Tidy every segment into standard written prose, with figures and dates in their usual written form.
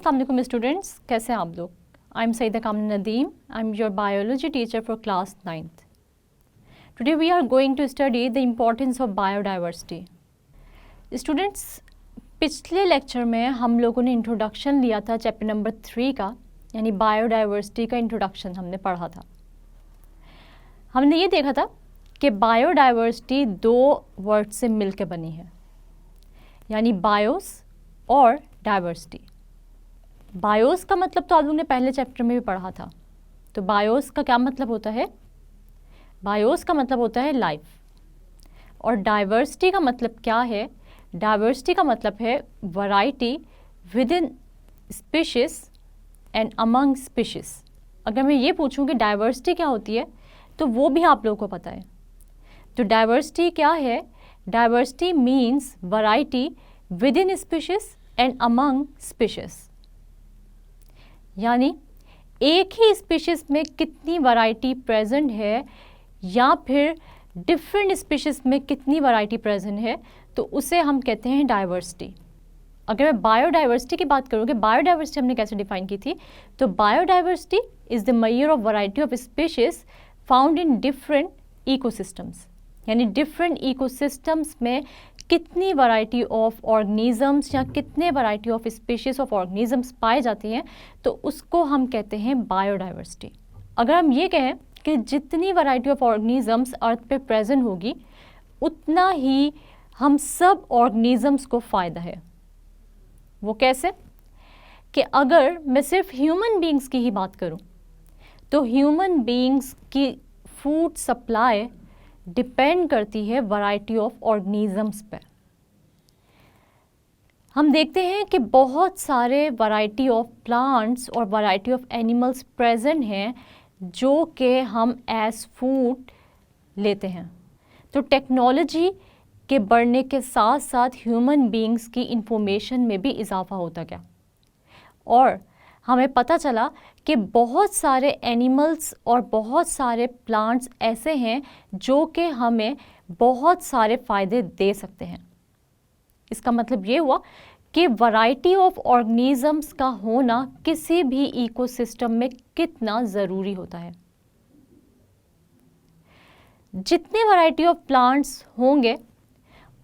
अस्सलाम वालेकुम स्टूडेंट्स, कैसे हैं आप लोग। आई am Saeeda Kamna Nadeem, I am your biology teacher for class 9th। Today we are going to study the importance of biodiversity. Students, पिछले लेक्चर में हम लोगों ने इंट्रोडक्शन लिया था चैप्टर नंबर 3 का, यानी बायोडाइवर्सिटी का इंट्रोडक्शन हमने पढ़ा था। हमने ये देखा था कि बायोडाइवर्सिटी दो वर्ड से मिलकर बनी है, यानी बायोस और डाइवर्सिटी। बायोस का मतलब तो आप लोगों ने पहले चैप्टर में भी पढ़ा था। तो बायोस का क्या मतलब होता है? बायोस का मतलब होता है लाइफ। और डाइवर्सिटी का मतलब क्या है? डाइवर्सिटी का मतलब है variety with in species and among species. अगर मैं ये पूछूं कि डाइवर्सिटी क्या होती है, तो वो भी आप लोगों को पता है। तो डाइवर्सिटी क्या है? Diversity means variety with in species and among species, यानी एक ही स्पीशीज में कितनी वैरायटी प्रेजेंट है या फिर डिफरेंट स्पीशीज में कितनी वैरायटी प्रेजेंट है, तो उसे हम कहते हैं डाइवर्सिटी। अगर मैं बायोडाइवर्सिटी की बात करूँ कि बायोडाइवर्सिटी हमने कैसे डिफाइन की थी, तो biodiversity is the measure of variety of species found in different ecosystems, यानी डिफरेंट इकोसिस्टम्स में कितनी वैरायटी ऑफ ऑर्गेनिजम्स या कितने variety of species of organisms पाए जाती हैं, तो उसको हम कहते हैं बायोडाइवर्सिटी। अगर हम ये कहें कि जितनी वैरायटी ऑफ ऑर्गेनिजम्स अर्थ पे प्रेजेंट होगी, उतना ही हम सब ऑर्गेनिजम्स को फ़ायदा है। वो कैसे? कि अगर मैं सिर्फ ह्यूमन बींग्स की ही बात करूं, तो ह्यूमन बींग्स की फूड सप्लाई डिपेंड करती है वैरायटी ऑफ ऑर्गेनिजम्स पे। हम देखते हैं कि बहुत सारे वैरायटी ऑफ प्लांट्स और वैरायटी ऑफ एनिमल्स प्रेजेंट हैं जो कि हम एज फूड लेते हैं। तो टेक्नोलॉजी के बढ़ने के साथ साथ ह्यूमन बींग्स की इंफॉर्मेशन में भी इजाफा होता गया और हमें पता चला कि बहुत सारे एनिमल्स और बहुत सारे प्लांट्स ऐसे हैं जो कि हमें बहुत सारे फ़ायदे दे सकते हैं। इसका मतलब ये हुआ कि वैरायटी ऑफ ऑर्गेनिजम्स का होना किसी भी इकोसिस्टम में कितना ज़रूरी होता है। जितने वैरायटी ऑफ प्लांट्स होंगे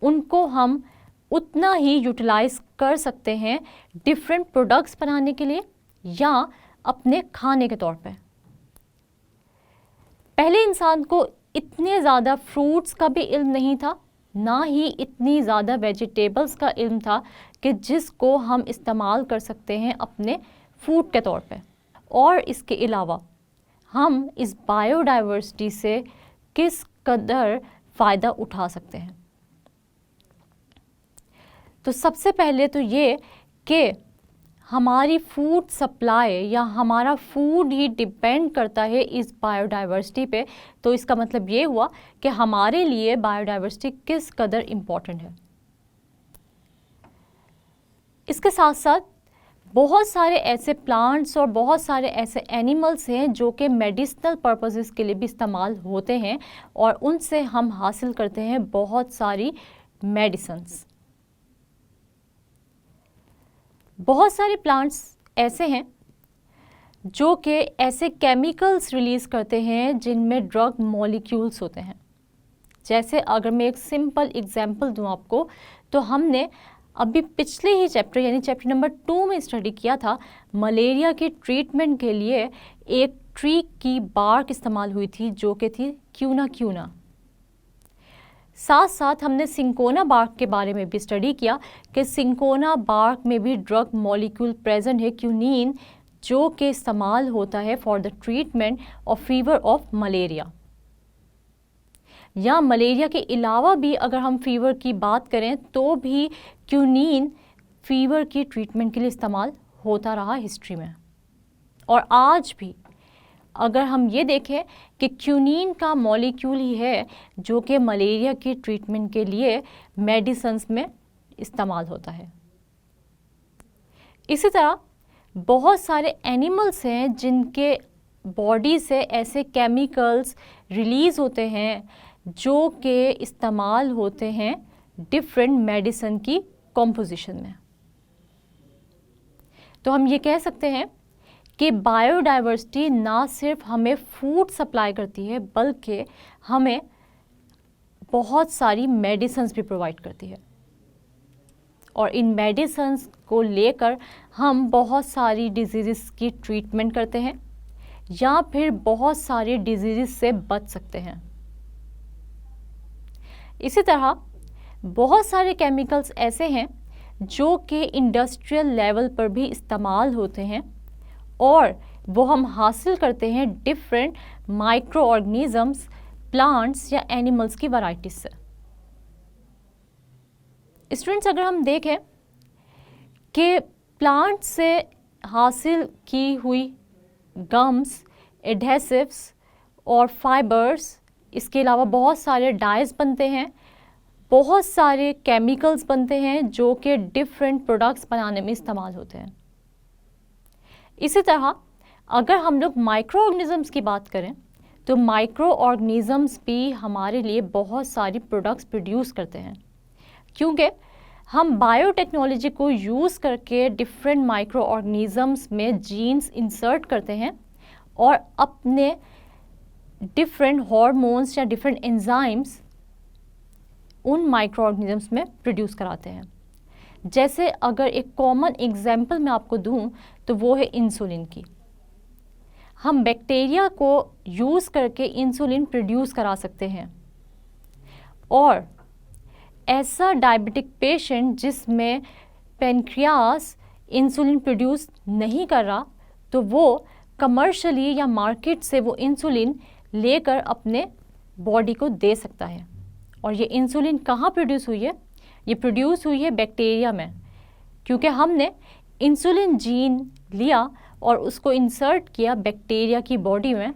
उनको हम उतना ही यूटिलाइज कर सकते हैं डिफरेंट प्रोडक्ट्स बनाने के लिए या अपने खाने के तौर पे। पहले इंसान को इतने ज़्यादा फ्रूट्स का भी इल्म नहीं था, ना ही इतनी ज़्यादा वेजिटेबल्स का इल्म था कि जिसको हम इस्तेमाल कर सकते हैं अपने फूड के तौर पे। और इसके अलावा हम इस बायोडाइवर्सिटी से किस कदर फ़ायदा उठा सकते हैं। तो सबसे पहले तो ये कि हमारी फूड सप्लाई या हमारा फूड ही डिपेंड करता है इस बायोडाइवर्सिटी पे। तो इसका मतलब ये हुआ कि हमारे लिए बायोडाइवर्सिटी किस कदर इम्पॉर्टेंट है। इसके साथ साथ बहुत सारे ऐसे प्लांट्स और बहुत सारे ऐसे एनिमल्स हैं जो कि मेडिसिनल पर्पसेस के लिए भी इस्तेमाल होते हैं और उनसे हम हासिल करते हैं बहुत सारी मेडिसिन्स। बहुत सारे प्लांट्स ऐसे हैं जो कि ऐसे केमिकल्स रिलीज़ करते हैं जिनमें ड्रग मॉलिक्यूल्स होते हैं। जैसे अगर मैं एक सिंपल एग्जांपल दूं आपको, तो हमने अभी पिछले ही चैप्टर यानी चैप्टर नंबर 2 में स्टडी किया था, मलेरिया के ट्रीटमेंट के लिए एक ट्री की बार्क इस्तेमाल हुई थी जो कि थी क्यूना क्यूना। साथ साथ हमने सिंकोना बार्क के बारे में भी स्टडी किया कि सिंकोना बार्क में भी ड्रग मॉलिक्यूल प्रेजेंट है क्यूनीन, जो कि इस्तेमाल होता है for the treatment of fever of malaria. या मलेरिया के अलावा भी अगर हम फीवर की बात करें तो भी क्यूनीन फीवर की ट्रीटमेंट के लिए इस्तेमाल होता रहा हिस्ट्री में। और आज भी अगर हम ये देखें कि क्यूनीन का मॉलिक्यूल ही है जो कि मलेरिया की ट्रीटमेंट के लिए मेडिसिन्स में इस्तेमाल होता है। इसी तरह बहुत सारे एनिमल्स हैं जिनके बॉडी से ऐसे केमिकल्स रिलीज़ होते हैं जो कि इस्तेमाल होते हैं डिफरेंट मेडिसिन की कॉम्पोजिशन में। तो हम ये कह सकते हैं कि बायोडाइवर्सिटी ना सिर्फ हमें फूड सप्लाई करती है बल्कि हमें बहुत सारी मेडिसिन्स भी प्रोवाइड करती है, और इन मेडिसिन्स को लेकर हम बहुत सारी डिजीज़ की ट्रीटमेंट करते हैं या फिर बहुत सारे डिजीज़ से बच सकते हैं। इसी तरह बहुत सारे केमिकल्स ऐसे हैं जो कि इंडस्ट्रियल लेवल पर भी इस्तेमाल होते हैं और वो हम हासिल करते हैं डिफरेंट माइक्रो ऑर्गेनिजम्स, प्लांट्स या एनिमल्स की वैरायटीज से। स्टूडेंट्स, अगर हम देखें कि प्लांट से हासिल की हुई गम्स, एडहेसिव्स और फाइबर्स, इसके अलावा बहुत सारे डाइज बनते हैं, बहुत सारे केमिकल्स बनते हैं जो कि डिफरेंट प्रोडक्ट्स बनाने में इस्तेमाल होते हैं। इसी तरह अगर हम लोग माइक्रो ऑर्गेनिजम्स की बात करें तो माइक्रो ऑर्गेनिजम्स भी हमारे लिए बहुत सारी प्रोडक्ट्स प्रोड्यूस करते हैं, क्योंकि हम बायोटेक्नोलॉजी को यूज़ करके डिफरेंट माइक्रो ऑर्गेनिजम्स में जीन्स इंसर्ट करते हैं और अपने डिफरेंट हार्मोन्स या डिफरेंट एंजाइम्स उन माइक्रो ऑर्गेनिजम्स में प्रोड्यूस कराते हैं। जैसे अगर एक कॉमन एग्जांपल मैं आपको दूं तो वो है इंसुलिन की। हम बैक्टीरिया को यूज़ करके इंसुलिन प्रोड्यूस करा सकते हैं, और ऐसा डायबिटिक पेशेंट जिसमें पेनक्रियास इंसुलिन प्रोड्यूस नहीं कर रहा तो वो कमर्शियली या मार्केट से वो इंसुलिन लेकर अपने बॉडी को दे सकता है। और ये इंसुलिन कहाँ प्रोड्यूस हुई है? ये प्रोड्यूस हुई है बैक्टीरिया में, क्योंकि हमने इंसुलिन जीन लिया और उसको इंसर्ट किया बैक्टीरिया की बॉडी में,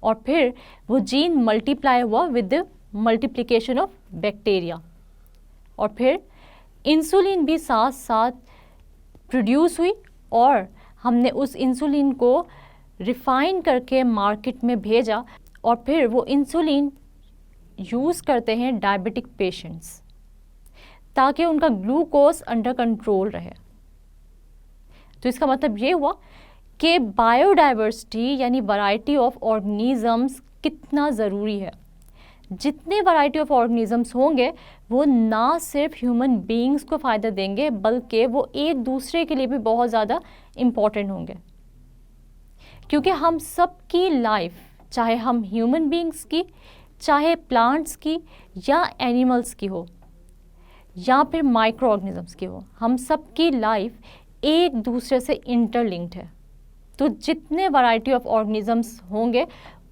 और फिर वो जीन मल्टीप्लाई हुआ with the multiplication of bacteria, और फिर इंसुलिन भी साथ साथ प्रोड्यूस हुई और हमने उस इंसुलिन को रिफाइन करके मार्केट में भेजा, और फिर वो इंसुलिन यूज़ करते हैं डायबिटिक पेशेंट्स ताकि उनका ग्लूकोज अंडर कंट्रोल रहे। तो इसका मतलब ये हुआ कि बायोडाइवर्सिटी यानी वैरायटी ऑफ ऑर्गेनिजम्स कितना ज़रूरी है। जितने वैरायटी ऑफ ऑर्गेनिजम्स होंगे वो ना सिर्फ ह्यूमन बीइंग्स को फ़ायदा देंगे बल्कि वो एक दूसरे के लिए भी बहुत ज़्यादा इम्पॉर्टेंट होंगे, क्योंकि हम सब की लाइफ, चाहे हम ह्यूमन बीइंग्स की, चाहे प्लांट्स की या एनिमल्स की हो या फिर माइक्रो ऑर्गेनिजम्स की हो, हम सब की लाइफ एक दूसरे से इंटरलिंक्ड है। तो जितने वैरायटी ऑफ ऑर्गेनिजम्स होंगे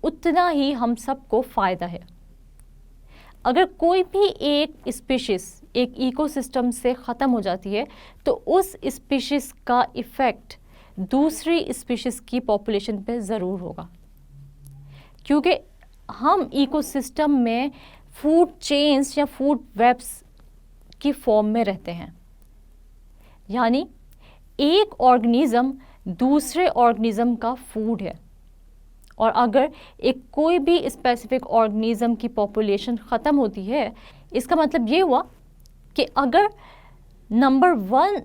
उतना ही हम सबको फ़ायदा है। अगर कोई भी एक स्पीशीज़ एक इकोसिस्टम से ख़त्म हो जाती है तो उस स्पीशीज़ का इफ़ेक्ट दूसरी स्पीशीज़ की पॉपुलेशन पे ज़रूर होगा, क्योंकि हम इकोसिस्टम में फूड चेन्स या फूड वेब्स की फॉर्म में रहते हैं। यानी एक ऑर्गेनिज़म दूसरे ऑर्गेनिज़म का फूड है, और अगर एक कोई भी स्पेसिफिक ऑर्गेनिज़म की पॉपुलेशन ख़त्म होती है, इसका मतलब ये हुआ कि अगर नंबर 1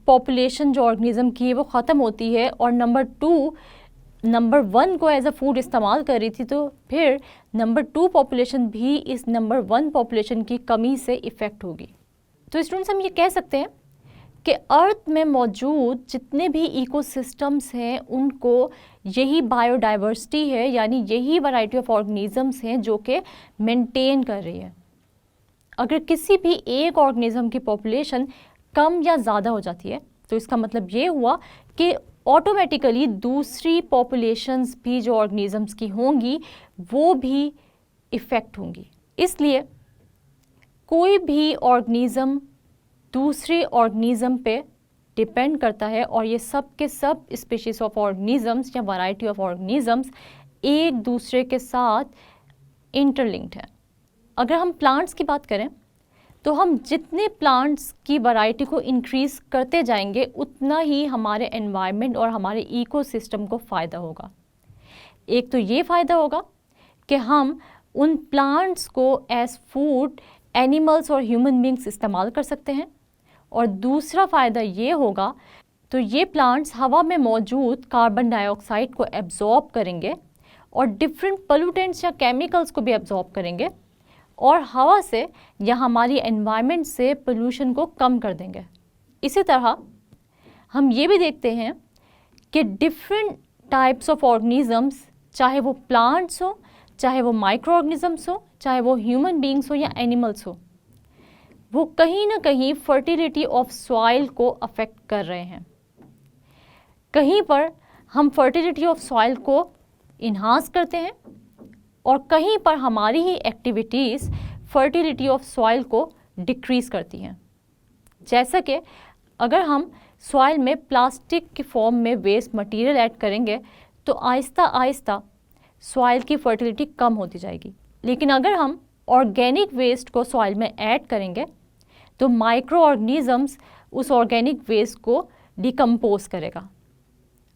पॉपुलेशन जो ऑर्गेनिज़म की है वो ख़त्म होती है और नंबर 2 नंबर 1 को एज अ फूड इस्तेमाल कर रही थी, तो फिर नंबर 2 पॉपुलेशन भी इस नंबर 1 पॉपुलेशन की कमी से इफ़ेक्ट होगी। तो स्टूडेंट्स, हम ये कह सकते हैं कि अर्थ में मौजूद जितने भी इकोसिस्टम्स हैं उनको यही बायोडाइवर्सिटी है, यानी यही वैरायटी ऑफ ऑर्गेनिजम्स हैं जो कि मेंटेन कर रही है। अगर किसी भी एक ऑर्गेनिज़म की पॉपुलेशन कम या ज़्यादा हो जाती है तो इसका मतलब ये हुआ कि ऑटोमेटिकली दूसरी पॉपुलेशंस भी जो ऑर्गेनिजम्स की होंगी वो भी इफ़ेक्ट होंगी। इसलिए कोई भी ऑर्गेनिज़म दूसरे ऑर्गेनिज़म पे डिपेंड करता है, और ये सब के सब स्पीशीज़ ऑफ ऑर्गेनिजम्स या वैरायटी ऑफ ऑर्गेनिजम्स एक दूसरे के साथ इंटरलिंक्ड है। अगर हम प्लांट्स की बात करें तो हम जितने प्लांट्स की वैरायटी को इंक्रीज़ करते जाएंगे उतना ही हमारे एनवायरनमेंट और हमारे इकोसिस्टम को फ़ायदा होगा। एक तो ये फ़ायदा होगा कि हम उन प्लांट्स को एज फूड एनिमल्स और ह्यूमन बींग्स इस्तेमाल कर सकते हैं, और दूसरा फ़ायदा ये होगा तो ये प्लांट्स हवा में मौजूद कार्बन डाइऑक्साइड को एब्जॉर्ब करेंगे और डिफरेंट पोल्यूटेंट्स या केमिकल्स को भी एब्जॉर्ब करेंगे और हवा से या हमारी एनवायरनमेंट से पोल्यूशन को कम कर देंगे। इसी तरह हम ये भी देखते हैं कि डिफरेंट टाइप्स ऑफ ऑर्गेनिजम्स, चाहे वो प्लांट्स हो, चाहे वो माइक्रो ऑर्गेनिजम्स हो, चाहे वो ह्यूमन बींग्स हो या एनिमल्स हो, वो कहीं ना कहीं फर्टिलिटी ऑफ सॉइल को अफेक्ट कर रहे हैं। कहीं पर हम फर्टिलिटी ऑफ सॉइल को इन्हांस करते हैं और कहीं पर हमारी ही एक्टिविटीज़ फर्टिलिटी ऑफ सॉइल को डिक्रीज़ करती हैं। जैसा कि अगर हम सॉइल में प्लास्टिक के फॉर्म में वेस्ट मटेरियल ऐड करेंगे तो आहिस्ता आहिस्ता सॉइल की फर्टिलिटी कम होती जाएगी। लेकिन अगर हम ऑर्गेनिक वेस्ट को सॉइल में ऐड करेंगे तो माइक्रो ऑर्गेनिजम्स उस ऑर्गेनिक वेस्ट को डिकम्पोज करेगा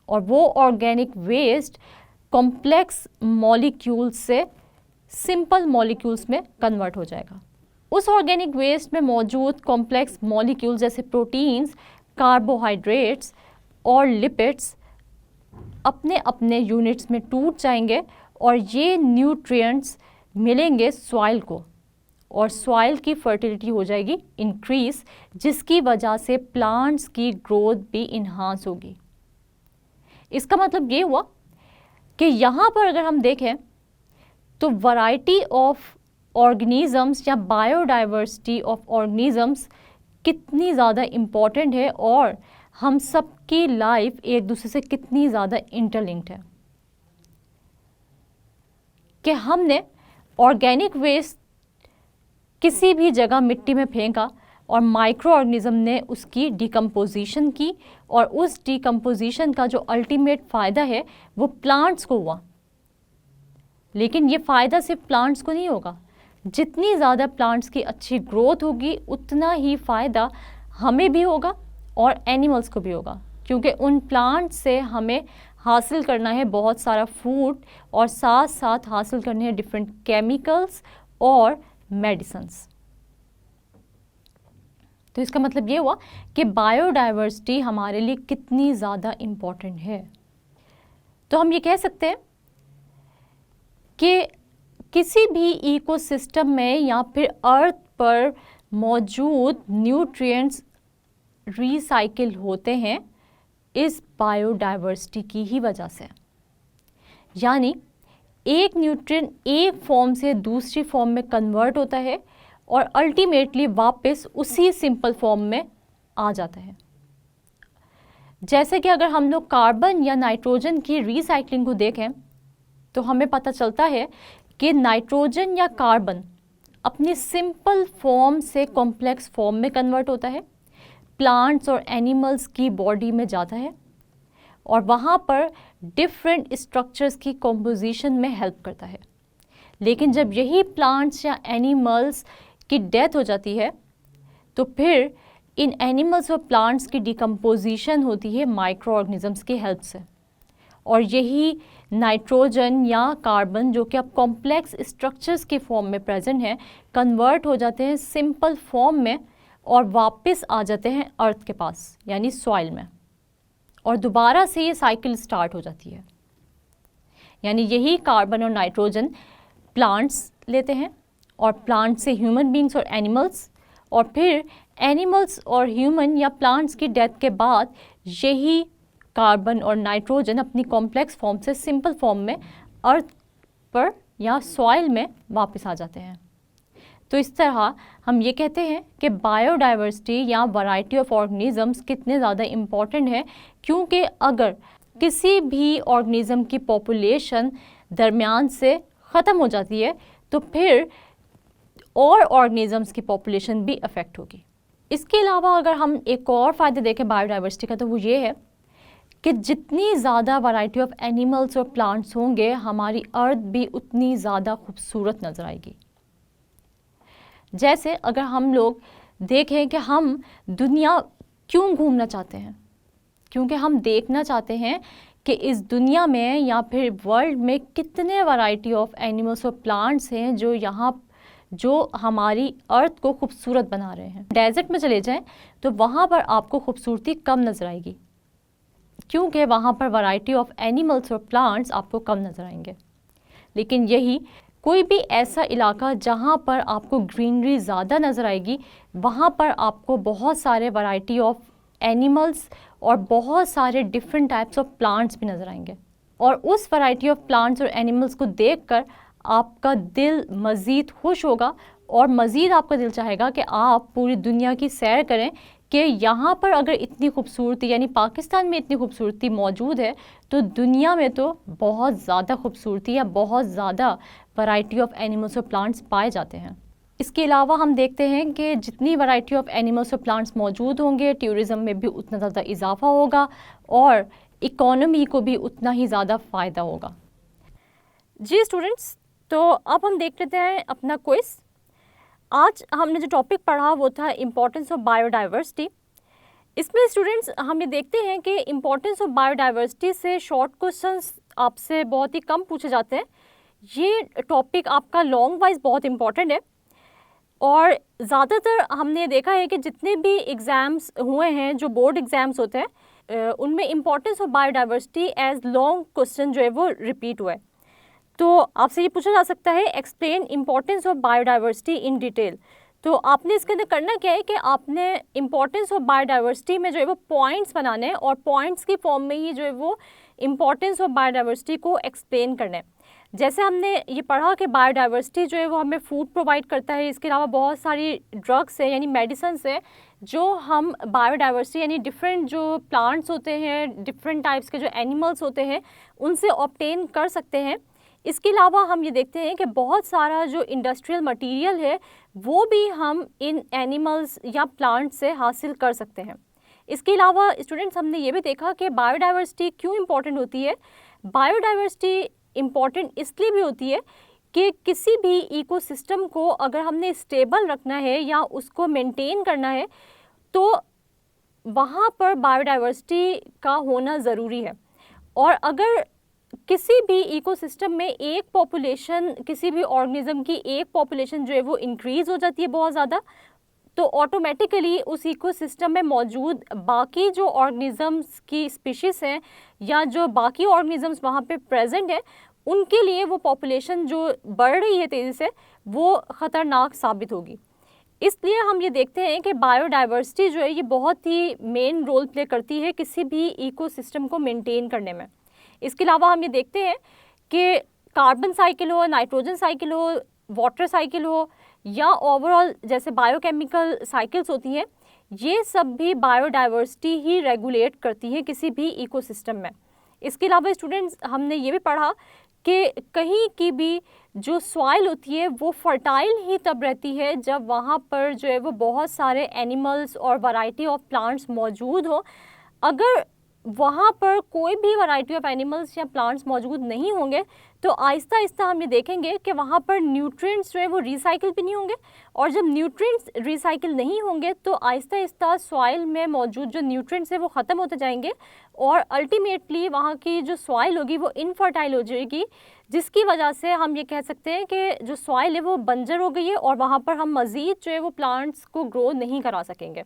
और वो ऑर्गेनिक वेस्ट कॉम्प्लेक्स मॉलिक्यूल्स से सिंपल मॉलिक्यूल्स में कन्वर्ट हो जाएगा। उस ऑर्गेनिक वेस्ट में मौजूद कॉम्प्लेक्स मॉलिक्यूल्स जैसे प्रोटीन्स, कार्बोहाइड्रेट्स और लिपिड्स अपने अपने यूनिट्स में टूट जाएंगे और ये न्यूट्रिएंट्स मिलेंगे सॉइल को और सॉइल की फर्टिलिटी हो जाएगी इंक्रीज, जिसकी वजह से प्लांट्स की ग्रोथ भी इन्हांस होगी। इसका मतलब ये हुआ कि यहाँ पर अगर हम देखें तो वैरायटी ऑफ ऑर्गेनिजम्स या बायोडाइवर्सिटी ऑफ ऑर्गेनिजम्स कितनी ज़्यादा इम्पॉर्टेंट है और हम सब की लाइफ एक दूसरे से कितनी ज़्यादा इंटरलिंक्ड है कि हमने ऑर्गेनिक वेस्ट किसी भी जगह मिट्टी में फेंका और माइक्रो ऑर्गेनिज्म ने उसकी डिकम्पोजिशन की और उस डिकम्पोजिशन का जो अल्टीमेट फ़ायदा है वो प्लांट्स को हुआ। लेकिन ये फ़ायदा सिर्फ प्लांट्स को नहीं होगा, जितनी ज़्यादा प्लांट्स की अच्छी ग्रोथ होगी उतना ही फ़ायदा हमें भी होगा और एनिमल्स को भी होगा, क्योंकि उन प्लांट्स से हमें हासिल करना है बहुत सारा फूड और साथ साथ हासिल करने हैं डिफरेंट केमिकल्स और मेडिसिन्स। तो इसका मतलब ये हुआ कि बायोडाइवर्सिटी हमारे लिए कितनी ज़्यादा इम्पॉर्टेंट है। तो हम ये कह सकते हैं कि किसी भी इकोसिस्टम में या फिर अर्थ पर मौजूद न्यूट्रिएंट्स रिसाइकिल होते हैं इस बायोडाइवर्सिटी की ही वजह से। यानी एक न्यूट्रिएंट एक फॉर्म से दूसरी फॉर्म में कन्वर्ट होता है और अल्टीमेटली वापस उसी सिंपल फॉर्म में आ जाता है। जैसे कि अगर हम लोग कार्बन या नाइट्रोजन की रिसाइकलिंग को देखें तो हमें पता चलता है कि नाइट्रोजन या कार्बन अपनी सिंपल फॉर्म से कॉम्प्लेक्स फॉर्म में कन्वर्ट होता है, प्लांट्स और एनिमल्स की बॉडी में जाता है और वहाँ पर डिफरेंट स्ट्रक्चर्स की कॉम्पोजिशन में हेल्प करता है। लेकिन जब यही प्लांट्स या एनिमल्स की डेथ हो जाती है तो फिर इन एनिमल्स और प्लांट्स की डिकम्पोजिशन होती है माइक्रो ऑर्गेनिजम्स की हेल्प से और यही नाइट्रोजन या कार्बन जो कि अब कॉम्प्लेक्स स्ट्रक्चर्स के फॉर्म में प्रेजेंट है कन्वर्ट हो जाते हैं सिंपल फॉर्म में और वापस आ जाते हैं अर्थ के पास यानी सॉइल में और दोबारा से ये साइकिल स्टार्ट हो जाती है। यानी यही कार्बन और नाइट्रोजन प्लांट्स लेते हैं और प्लांट से ह्यूमन बींग्स और एनिमल्स और फिर एनिमल्स और ह्यूमन या प्लांट्स की डेथ के बाद यही कार्बन और नाइट्रोजन अपनी कॉम्प्लेक्स फॉर्म से सिंपल फॉर्म में अर्थ पर या सॉइल में वापस आ जाते हैं। तो इस तरह हम ये कहते हैं कि बायोडाइवर्सिटी या वैरायटी ऑफ ऑर्गेनिजम्स कितने ज़्यादा इम्पॉर्टेंट है, क्योंकि अगर किसी भी ऑर्गेनिज्म की पॉपुलेशन दरमियान से ख़त्म हो जाती है तो फिर और ऑर्गेनिजम्स की पॉपुलेशन भी अफेक्ट होगी। इसके अलावा अगर हम एक और फ़ायदे देखें बायोडाइवर्सिटी का तो वो ये है कि जितनी ज़्यादा वैरायटी ऑफ एनिमल्स और प्लांट्स होंगे हमारी अर्थ भी उतनी ज़्यादा खूबसूरत नज़र आएगी। जैसे अगर हम लोग देखें कि हम दुनिया क्यों घूमना चाहते हैं, क्योंकि हम देखना चाहते हैं कि इस दुनिया में या फिर वर्ल्ड में कितने वैरायटी ऑफ एनिमल्स और प्लांट्स हैं जो हमारी अर्थ को खूबसूरत बना रहे हैं। डेजर्ट में चले जाएं तो वहाँ पर आपको खूबसूरती कम नज़र आएगी, क्योंकि वहाँ पर वैरायटी ऑफ एनिमल्स और प्लांट्स आपको कम नज़र आएंगे। लेकिन यही कोई भी ऐसा इलाका जहाँ पर आपको ग्रीनरी ज़्यादा नज़र आएगी, वहाँ पर आपको बहुत सारे वैरायटी ऑफ एनिमल्स और बहुत सारे डिफरेंट टाइप्स ऑफ प्लांट्स भी नज़र आएंगे। और उस वैरायटी ऑफ प्लांट्स और एनिमल्स को देखकर आपका दिल मज़ीद खुश होगा और मज़ीद आपका दिल चाहेगा कि आप पूरी दुनिया की सैर करें, कि यहाँ पर अगर इतनी खूबसूरती यानी पाकिस्तान में इतनी खूबसूरती मौजूद है तो दुनिया में तो बहुत ज़्यादा खूबसूरती या बहुत ज़्यादा वैरायटी ऑफ एनिमल्स और प्लांट्स पाए जाते हैं। इसके अलावा हम देखते हैं कि जितनी वैरायटी ऑफ एनिमल्स और प्लांट्स मौजूद होंगे, टूरिज़म में भी उतना ज़्यादा इजाफा होगा और इकोनॉमी को भी उतना ही ज़्यादा फ़ायदा होगा। जी स्टूडेंट्स, तो अब हम देख लेते हैं अपना क्विज़। आज हमने जो टॉपिक पढ़ा वो था इम्पोर्टेंस ऑफ बायोडाइवर्सिटी। इसमें स्टूडेंट्स हम ये देखते हैं कि इम्पोर्टेंस ऑफ बायोडाइवर्सिटी से शॉर्ट क्वेश्चंस आपसे बहुत ही कम पूछे जाते हैं। ये टॉपिक आपका लॉन्ग वाइज बहुत इम्पॉर्टेंट है और ज़्यादातर हमने देखा है कि जितने भी एग्ज़ाम्स हुए हैं, जो बोर्ड एग्ज़ाम्स होते हैं, उनमें importance of biodiversity as long question जो है वो रिपीट हुआ है। तो आपसे ये पूछा जा सकता है explain importance of biodiversity in detail. तो आपने इसके अंदर करना क्या है कि आपने इम्पोर्टेंस ऑफ बायोडाइवर्सिटी में जो है वो पॉइंट्स बनाने हैं और पॉइंट्स की फॉर्म में ही जो है वो इम्पोर्टेंस ऑफ बायोडाइवर्सिटी को एक्सप्लेन करना है। जैसे हमने ये पढ़ा कि बायोडाइवर्सिटी जो है वो हमें फूड प्रोवाइड करता है, इसके अलावा बहुत सारी ड्रग्स है यानी मेडिसिन्स है जो हम बायोडाइवर्सिटी यानी डिफरेंट जो प्लांट्स होते हैं, डिफरेंट टाइप्स के जो एनिमल्स होते हैं उनसे ऑब्टेन कर सकते हैं। इसके अलावा हम ये देखते हैं कि बहुत सारा जो इंडस्ट्रियल मटेरियल है वो भी हम इन एनिमल्स या प्लांट से हासिल कर सकते हैं। इसके अलावा स्टूडेंट्स हमने ये भी देखा कि बायोडाइवर्सिटी क्यों इम्पॉर्टेंट होती है। बायोडाइवर्सिटी इम्पॉर्टेंट इसलिए भी होती है कि किसी भी इकोसिस्टम को अगर हमने स्टेबल रखना है या उसको मेंटेन करना है तो वहाँ पर बायोडाइवर्सिटी का होना ज़रूरी है। और अगर किसी भी इकोसिस्टम में एक पॉपुलेशन, किसी भी ऑर्गेनिज्म की एक पॉपुलेशन जो है वो इंक्रीज़ हो जाती है बहुत ज़्यादा, तो ऑटोमेटिकली उस इकोसिस्टम में मौजूद बाकी जो ऑर्गेनिजम्स की स्पीशीज़ हैं या जो बाकी ऑर्गेनिजम्स वहाँ पे प्रेजेंट हैं उनके लिए वो पॉपुलेशन जो बढ़ रही है तेज़ी से वो ख़तरनाक साबित होगी। इसलिए हम ये देखते हैं कि बायोडाइवर्सिटी जो है ये बहुत ही मेन रोल प्ले करती है किसी भी इकोसिस्टम को मेंटेन करने में। इसके अलावा हम ये देखते हैं कि कार्बन साइकिल हो, नाइट्रोजन साइकिल हो, वाटर साइकिल हो या ओवरऑल जैसे बायोकेमिकल साइकिल्स होती हैं, ये सब भी बायोडाइवर्सिटी ही रेगुलेट करती है किसी भी इकोसिस्टम में। इसके अलावा स्टूडेंट्स हमने ये भी पढ़ा कि कहीं की भी जो सॉइल होती है वो फर्टाइल ही तब रहती है जब वहाँ पर जो है वो बहुत सारे एनिमल्स और वैरायटी ऑफ प्लांट्स मौजूद हो। अगर वहाँ पर कोई भी वैरायटी ऑफ एनिमल्स या प्लांट्स मौजूद नहीं होंगे तो आहिस्ता आहिस्ता हम ये देखेंगे कि वहाँ पर न्यूट्रिएंट्स जो है वो रिसाइकिल भी नहीं होंगे, और जब न्यूट्रिएंट्स रिसाइकिल नहीं होंगे तो आहिस्ता आहिस्ता सॉइल में मौजूद जो न्यूट्रिएंट्स है वो ख़त्म होते जाएंगे और अल्टीमेटली वहाँ की जो सॉइल होगी वो इनफर्टाइल हो जाएगी, जिसकी वजह से हम ये कह सकते हैं कि जो सॉइल है वो बंजर हो गई है और वहाँ पर हम मज़ीद जो है वो प्लांट्स को ग्रो नहीं करा सकेंगे।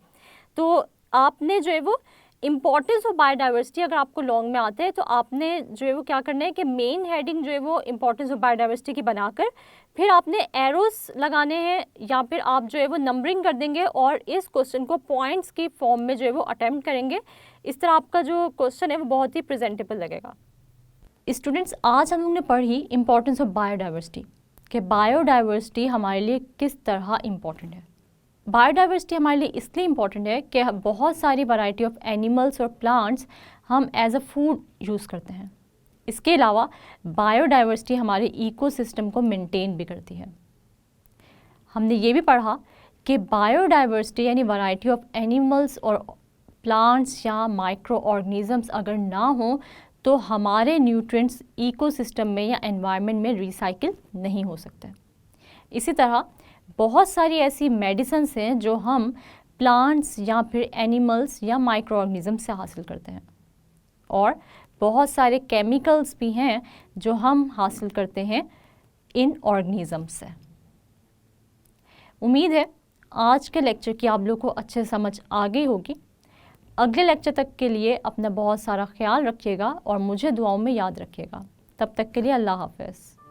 तो आपने जो है वो इम्पॉर्टेंस ऑफ बायोडाइवर्सिटी अगर आपको लॉन्ग में आते हैं तो आपने जो है वो क्या करना है कि मेन हेडिंग जो है वो इम्पॉर्टेंस ऑफ बायोडाइवर्सिटी की बनाकर फिर आपने एरोस लगाने हैं या फिर आप जो है वो नंबरिंग कर देंगे और इस क्वेश्चन को पॉइंट्स की फॉर्म में जो है वो अटेम्प्ट करेंगे। इस तरह आपका जो क्वेश्चन है वो बहुत ही प्रेजेंटेबल लगेगा। स्टूडेंट्स, आज हम लोग ने पढ़ी इम्पॉर्टेंस ऑफ बायोडाइवर्सिटी कि बायोडाइवर्सिटी हमारे लिए किस तरह इम्पॉर्टेंट है। बायोडाइवर्सिटी हमारे लिए इसलिए इम्पॉर्टेंट है कि बहुत सारी वैरायटी ऑफ एनिमल्स और प्लांट्स हम एज अ फूड यूज़ करते हैं। इसके अलावा बायोडाइवर्सिटी हमारे इकोसिस्टम को मेंटेन भी करती है। हमने ये भी पढ़ा कि बायोडाइवर्सिटी यानी वैरायटी ऑफ एनिमल्स और प्लांट्स या माइक्रो ऑर्गेनिजम्स अगर ना हो तो हमारे न्यूट्रिएंट्स इकोसिस्टम में या एनवायरनमेंट में रिसाइकिल नहीं हो सकते। इसी तरह बहुत सारी ऐसी मेडिसिन्स हैं जो हम प्लांट्स या फिर एनिमल्स या माइक्रो ऑर्गेनिज्म से हासिल करते हैं, और बहुत सारे केमिकल्स भी हैं जो हम हासिल करते हैं इन ऑर्गेनिज्म से। उम्मीद है आज के लेक्चर की आप लोग को अच्छे समझ आ गई होगी। अगले लेक्चर तक के लिए अपना बहुत सारा ख्याल रखिएगा और मुझे दुआओं में याद रखिएगा। तब तक के लिए अल्लाह हाफ़िज़।